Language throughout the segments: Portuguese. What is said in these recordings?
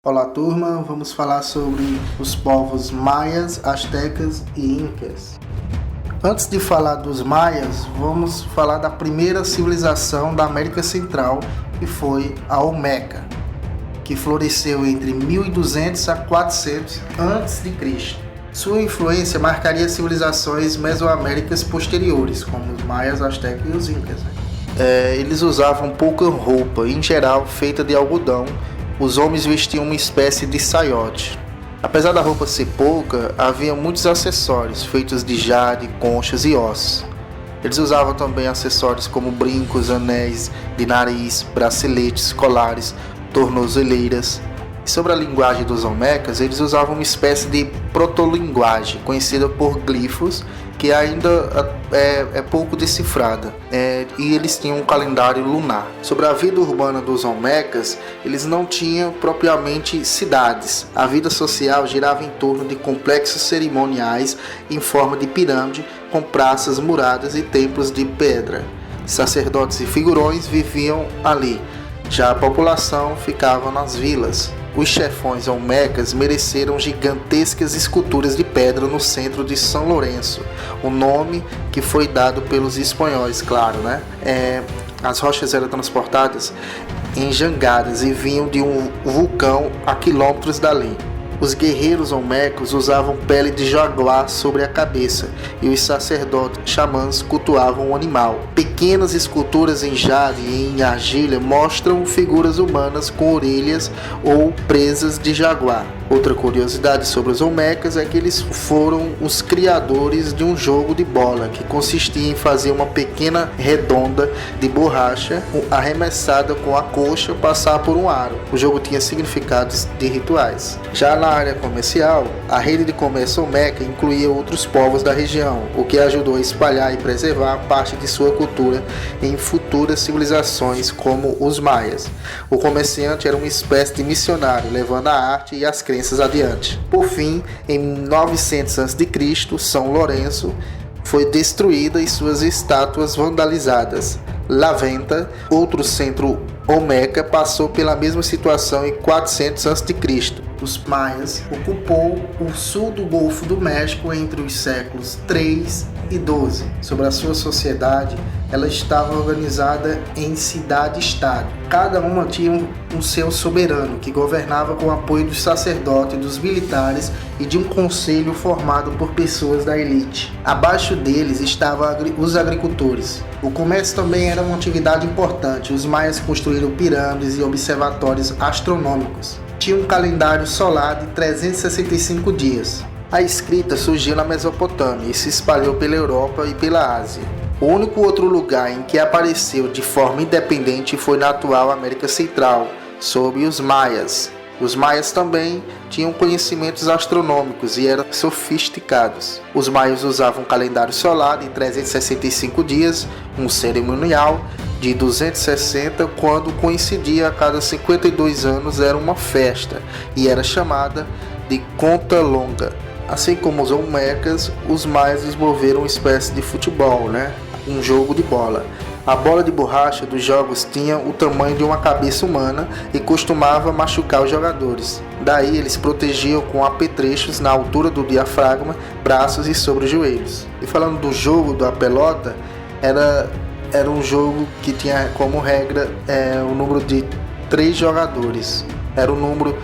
Olá, turma, vamos falar sobre os povos maias, astecas e incas. Antes de falar dos maias, vamos falar da primeira civilização da América Central, que foi a Olmeca, que floresceu entre 1200 a 400 a.C. Sua influência marcaria civilizações mesoaméricas posteriores, como os maias, astecas e os incas. Eles usavam pouca roupa, em geral feita de algodão. Os homens vestiam uma espécie de saiote. Apesar da roupa ser pouca, havia muitos acessórios feitos de jade, conchas e ossos. Eles usavam também acessórios como brincos, anéis de nariz, braceletes, colares, tornozeleiras. E sobre a linguagem dos Olmecas, eles usavam uma espécie de protolinguagem, conhecida por glifos, que ainda é pouco decifrada, e eles tinham um calendário lunar. Sobre a vida urbana dos Olmecas, eles não tinham propriamente cidades. A vida social girava em torno de complexos cerimoniais em forma de pirâmide, com praças muradas e templos de pedra. Sacerdotes e figurões viviam ali, já a população ficava nas vilas. Os chefões olmecas mereceram gigantescas esculturas de pedra no centro de São Lourenço, o nome que foi dado pelos espanhóis, claro, né? As rochas eram transportadas em jangadas e vinham de um vulcão a quilômetros dali. Os guerreiros olmecos usavam pele de jaguar sobre a cabeça e os sacerdotes xamãs cultuavam o animal. Pequenas esculturas em jade e em argila mostram figuras humanas com orelhas ou presas de jaguar. Outra curiosidade sobre os Olmecas é que eles foram os criadores de um jogo de bola que consistia em fazer uma pequena redonda de borracha arremessada com a coxa passar por um aro. O jogo tinha significados de rituais. Já na área comercial, a rede de comércio Olmeca incluía outros povos da região, o que ajudou a espalhar e preservar parte de sua cultura em futuras civilizações como os maias. O comerciante era uma espécie de missionário, levando a arte e as crenças adiante. Por fim, em 900 a.C., São Lourenço foi destruída e suas estátuas vandalizadas. Laventa, outro centro olmeca, passou pela mesma situação em 400 a.C. Os maias ocupou o sul do Golfo do México entre os séculos 3 e 12. Sobre a sua sociedade, ela estava organizada em cidade-estado. Cada uma tinha um seu soberano, que governava com o apoio dos sacerdotes, dos militares e de um conselho formado por pessoas da elite. Abaixo deles estavam os agricultores. O comércio também era uma atividade importante. Os maias construíram pirâmides e observatórios astronômicos. Tinha um calendário solar de 365 dias. A escrita surgiu na Mesopotâmia e se espalhou pela Europa e pela Ásia. O único outro lugar em que apareceu de forma independente foi na atual América Central, sob os maias. Os maias também tinham conhecimentos astronômicos e eram sofisticados. Os maias usavam um calendário solar de 365 dias, um cerimonial de 260, quando coincidia a cada 52 anos era uma festa e era chamada de conta longa. Assim como os olmecas, os maias desenvolveram uma espécie de futebol, um jogo de bola. A bola de borracha dos jogos tinha o tamanho de uma cabeça humana e costumava machucar os jogadores. Daí eles protegiam com apetrechos na altura do diafragma, braços e sobre os joelhos. E falando do jogo da pelota, era um jogo que tinha como regra o número de 3 jogadores. Era o número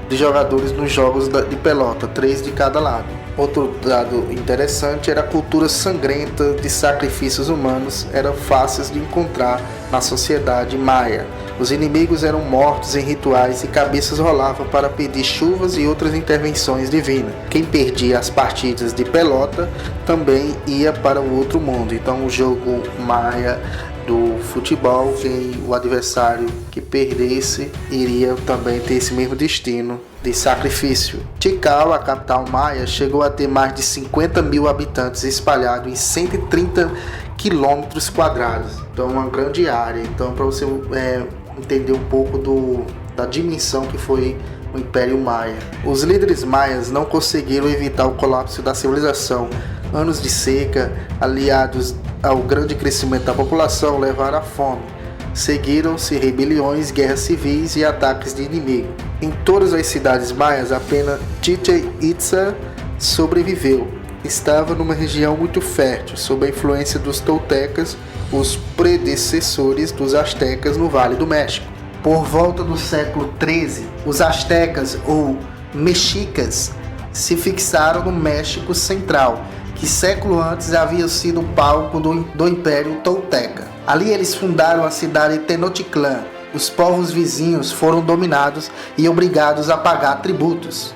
de jogadores nos jogos de pelota, 3 de cada lado. Outro dado interessante era a cultura sangrenta de sacrifícios humanos, eram fáceis de encontrar na sociedade maia. Os inimigos eram mortos em rituais e cabeças rolavam para pedir chuvas e outras intervenções divinas. Quem perdia as partidas de pelota também ia para o outro mundo. Então o jogo maia do futebol, o adversário que perdesse iria também ter esse mesmo destino de sacrifício. Tikal, a capital maia, chegou a ter mais de 50 mil habitantes espalhados em 130 quilômetros quadrados. Então uma grande área. Então para você entender um pouco da dimensão que foi o Império Maia. Os líderes maias não conseguiram evitar o colapso da civilização. Anos de seca, aliados ao grande crescimento da população, levaram à fome. seguiram-se rebeliões, guerras civis e ataques de inimigo. Em todas as cidades maias, apenas Chichén Itzá sobreviveu. Estava numa região muito fértil, sob a influência dos toltecas, os predecessores dos astecas no Vale do México. Por volta do século XIII, os astecas ou mexicas se fixaram no México Central, que século antes havia sido palco do Império Tolteca. Ali eles fundaram a cidade de Tenochtitlán. Os povos vizinhos foram dominados e obrigados a pagar tributos.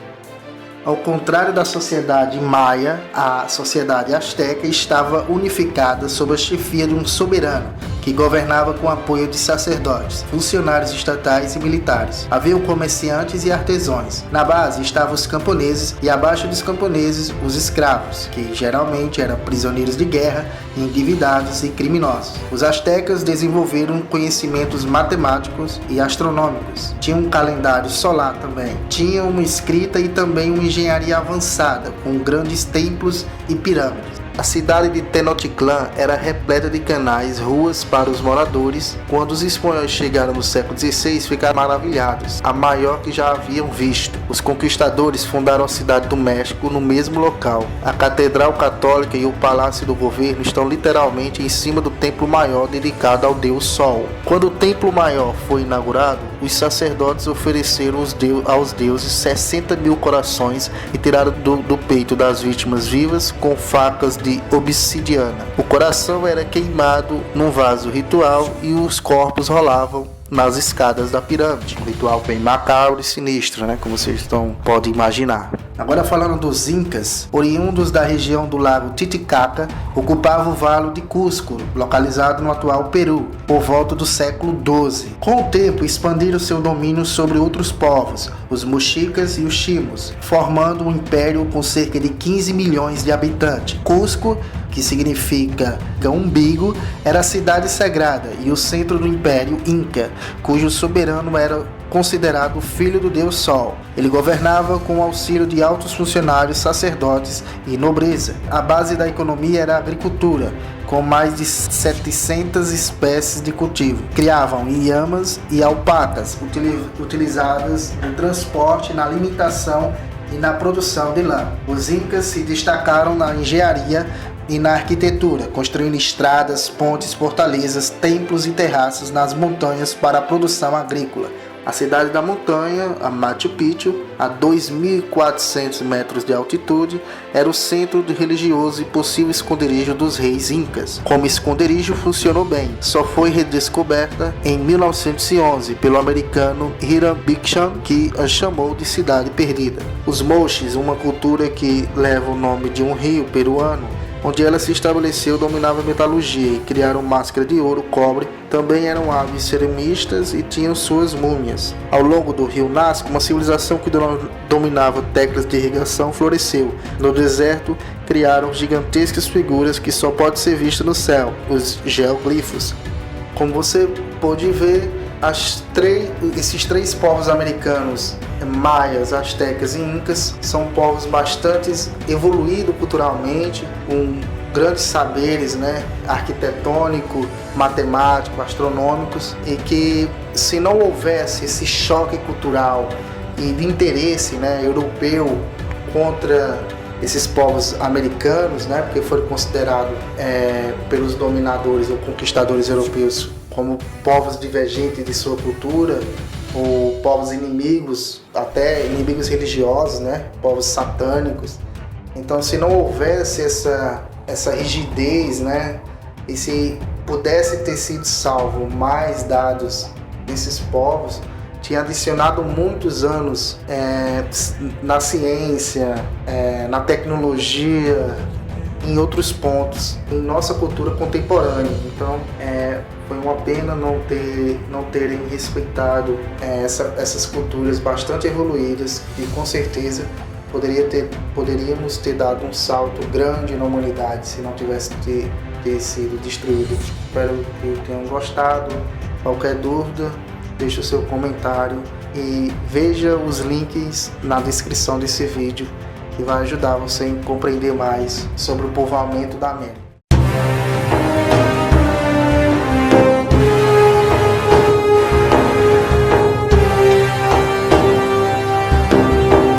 Ao contrário da sociedade maia, a sociedade asteca estava unificada sob a chefia de um soberano, que governava com apoio de sacerdotes, funcionários estatais e militares. Haviam comerciantes e artesãos. Na base estavam os camponeses e abaixo dos camponeses os escravos, que geralmente eram prisioneiros de guerra, endividados e criminosos. Os astecas desenvolveram conhecimentos matemáticos e astronômicos. Tinham um calendário solar também. Tinham uma escrita e também uma engenharia avançada, com grandes templos e pirâmides. A cidade de Tenochtitlán era repleta de canais, ruas para os moradores. Quando os espanhóis chegaram no século XVI, ficaram maravilhados, a maior que já haviam visto. Os conquistadores fundaram a cidade do México no mesmo local. A Catedral Católica e o Palácio do Governo estão literalmente em cima do Templo Maior dedicado ao Deus Sol. Quando o Templo Maior foi inaugurado, os sacerdotes ofereceram aos deuses 60 mil corações e tiraram do peito das vítimas vivas com facas de obsidiana. O coração era queimado num vaso ritual e os corpos rolavam nas escadas da pirâmide. Um ritual bem macabro e sinistro, né? Como vocês podem imaginar. Agora falando dos Incas, oriundos da região do lago Titicaca, ocupavam o Vale de Cusco, localizado no atual Peru, por volta do século XII. Com o tempo, expandiram seu domínio sobre outros povos, os Muxicas e os Chimos, formando um império com cerca de 15 milhões de habitantes. Cusco, que significa umbigo, era a cidade sagrada e o centro do Império Inca, cujo soberano era considerado filho do deus Sol. Ele governava com o auxílio de altos funcionários, sacerdotes e nobreza. A base da economia era a agricultura, com mais de 700 espécies de cultivo. Criavam inhamas e alpacas, utilizadas no transporte, na alimentação e na produção de lã. Os Incas se destacaram na engenharia e na arquitetura, construindo estradas, pontes, fortalezas, templos e terraços nas montanhas para a produção agrícola. A cidade da montanha, a Machu Picchu, a 2.400 metros de altitude, era o centro religioso e possível esconderijo dos reis incas. Como esconderijo, funcionou bem. Só foi redescoberta em 1911 pelo americano Hiram Bisham, que a chamou de cidade perdida. Os Mochis, uma cultura que leva o nome de um rio peruano, onde ela se estabeleceu, dominava a metalurgia e criaram máscara de ouro, cobre. Também eram hábeis ceramistas e tinham suas múmias. Ao longo do rio Nazca, uma civilização que dominava técnicas de irrigação floresceu. No deserto, criaram gigantescas figuras que só podem ser vistas no céu, os geoglifos. Como você pode ver, esses três povos americanos, maias, astecas e incas, são povos bastante evoluídos culturalmente, com grandes saberes, né, arquitetônico, matemático, astronômicos, e que se não houvesse esse choque cultural e de interesse, né, europeu contra esses povos americanos, né, porque foram considerados pelos dominadores ou conquistadores europeus como povos divergentes de sua cultura, ou povos inimigos, até inimigos religiosos, né? Povos satânicos. Então, se não houvesse essa rigidez, né? E se pudesse ter sido salvo mais dados desses povos, tinha adicionado muitos anos na ciência, na tecnologia, em outros pontos, em nossa cultura contemporânea. Então, foi uma pena não terem respeitado essas culturas bastante evoluídas, e com certeza poderíamos ter dado um salto grande na humanidade se não tivesse ter sido destruído. Espero que tenham gostado. Qualquer dúvida, deixe o seu comentário e veja os links na descrição desse vídeo, que vai ajudar você a compreender mais sobre o povoamento da América.